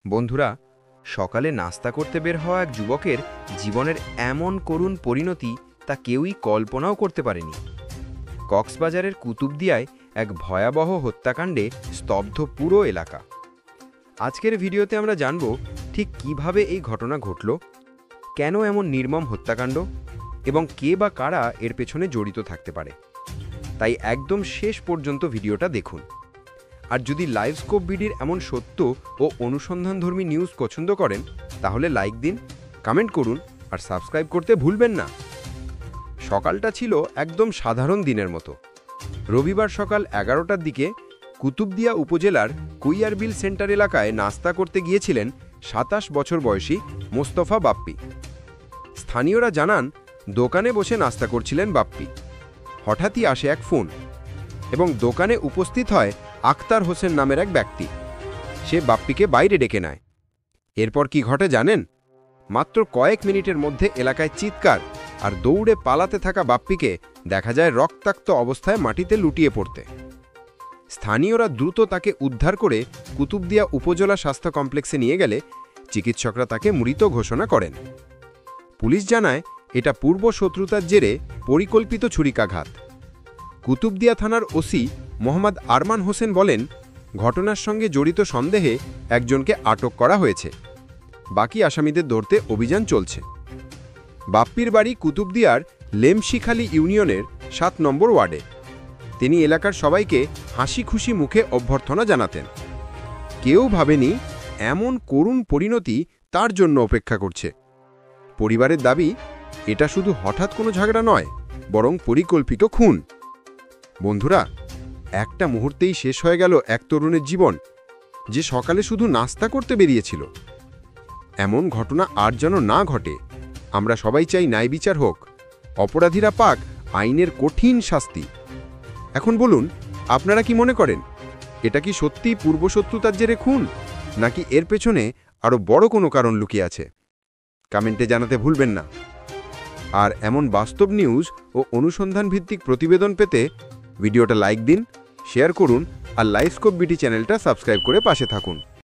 বন্ধুরা, সকালে নাস্তা করতে বের হওয়া এক যুবকের জীবনের এমন করুণ পরিণতি তা কেউই কল্পনাও করতে পারেনি। কক্সবাজারের কুতুবদিয়ায় এক ভয়াবহ হত্যাকাণ্ডে স্তব্ধ পুরো এলাকা। আজকের ভিডিওতে আমরা জানব ঠিক কিভাবে এই ঘটনা ঘটল, কেন এমন নির্মম হত্যাকাণ্ড এবং কে বা কারা এর পেছনে জড়িত থাকতে পারে। তাই একদম শেষ পর্যন্ত ভিডিওটা দেখুন। আর যদি লাইভ স্কোপ বিডির এমন সত্য ও অনুসন্ধানধর্মী নিউজ পছন্দ করেন তাহলে লাইক দিন, কমেন্ট করুন আর সাবস্ক্রাইব করতে ভুলবেন না। সকালটা ছিল একদম সাধারণ দিনের মতো। রবিবার সকাল 11টার দিকে কুতুবদিয়া উপজেলার কুইয়ারবিল সেন্টার এলাকায় নাস্তা করতে গিয়েছিলেন 27 বছর বয়সী মোস্তফা বাপ্পি। স্থানীয়রা জানান, দোকানে বসে নাস্তা করছিলেন বাপ্পি। হঠাৎই আসে এক ফোন এবং দোকানে উপস্থিত হয় আখতার হোসেন নামের এক ব্যক্তি। সে বাপ্পিকে বাইরে ডেকে নেয়। এরপর কি ঘটে জানেন? মাত্র কয়েক মিনিটের মধ্যে এলাকায় চিৎকার আর দৌড়ে পালাতে থাকা বাপ্পিকে দেখা যায় রক্তাক্ত অবস্থায় মাটিতে লুটিয়ে পড়তে। স্থানীয়রা দ্রুত তাকে উদ্ধার করে কুতুবদিয়া উপজেলা স্বাস্থ্য কমপ্লেক্সে নিয়ে গেলে চিকিৎসকরা তাকে মৃত ঘোষণা করেন। পুলিশ জানায়, এটা পূর্ব শত্রুতার জেরে পরিকল্পিত ছুরিকাঘাত। কুতুবদিয়া থানার ওসি মোহাম্মদ আরমান হোসেন বলেন, ঘটনার সঙ্গে জড়িত সন্দেহে একজনকে আটক করা হয়েছে। বাকি আসামিদের ধরতে অভিযান চলছে। বাপ্পির বাড়ি কুতুবদিয়ার লেমশিখালী ইউনিয়নের 7 নম্বর ওয়ার্ডে। তিনি এলাকার সবাইকে হাসি খুশি মুখে অভ্যর্থনা জানাতেন। কেউ ভাবেনি এমন করুণ পরিণতি তার জন্য অপেক্ষা করছে। পরিবারের দাবি, এটা শুধু হঠাৎ কোনো ঝগড়া নয়, বরং পরিকল্পিত খুন। বন্ধুরা, একটা মুহূর্তেই শেষ হয়ে গেল এক তরুণের জীবন, যে সকালে শুধু নাস্তা করতে বেরিয়েছিল। এমন ঘটনা আর যেন না ঘটে। আমরা সবাই চাই ন্যায় বিচার হোক, অপরাধীরা পাক আইনের কঠিন শাস্তি। এখন বলুন, আপনারা কি মনে করেন, এটা কি সত্যিই পূর্বশত্রুতার জেরে খুন, নাকি এর পেছনে আরও বড় কোনো কারণ লুকিয়ে আছে? কমেন্টে জানাতে ভুলবেন না। আর এমন বাস্তব নিউজ ও অনুসন্ধান ভিত্তিক প্রতিবেদন পেতে ভিডিওটা লাইক দিন, শেয়ার করুন আর লাইভ স্কোপ বিডি চ্যানেলটা সাবস্ক্রাইব করে পাশে থাকুন।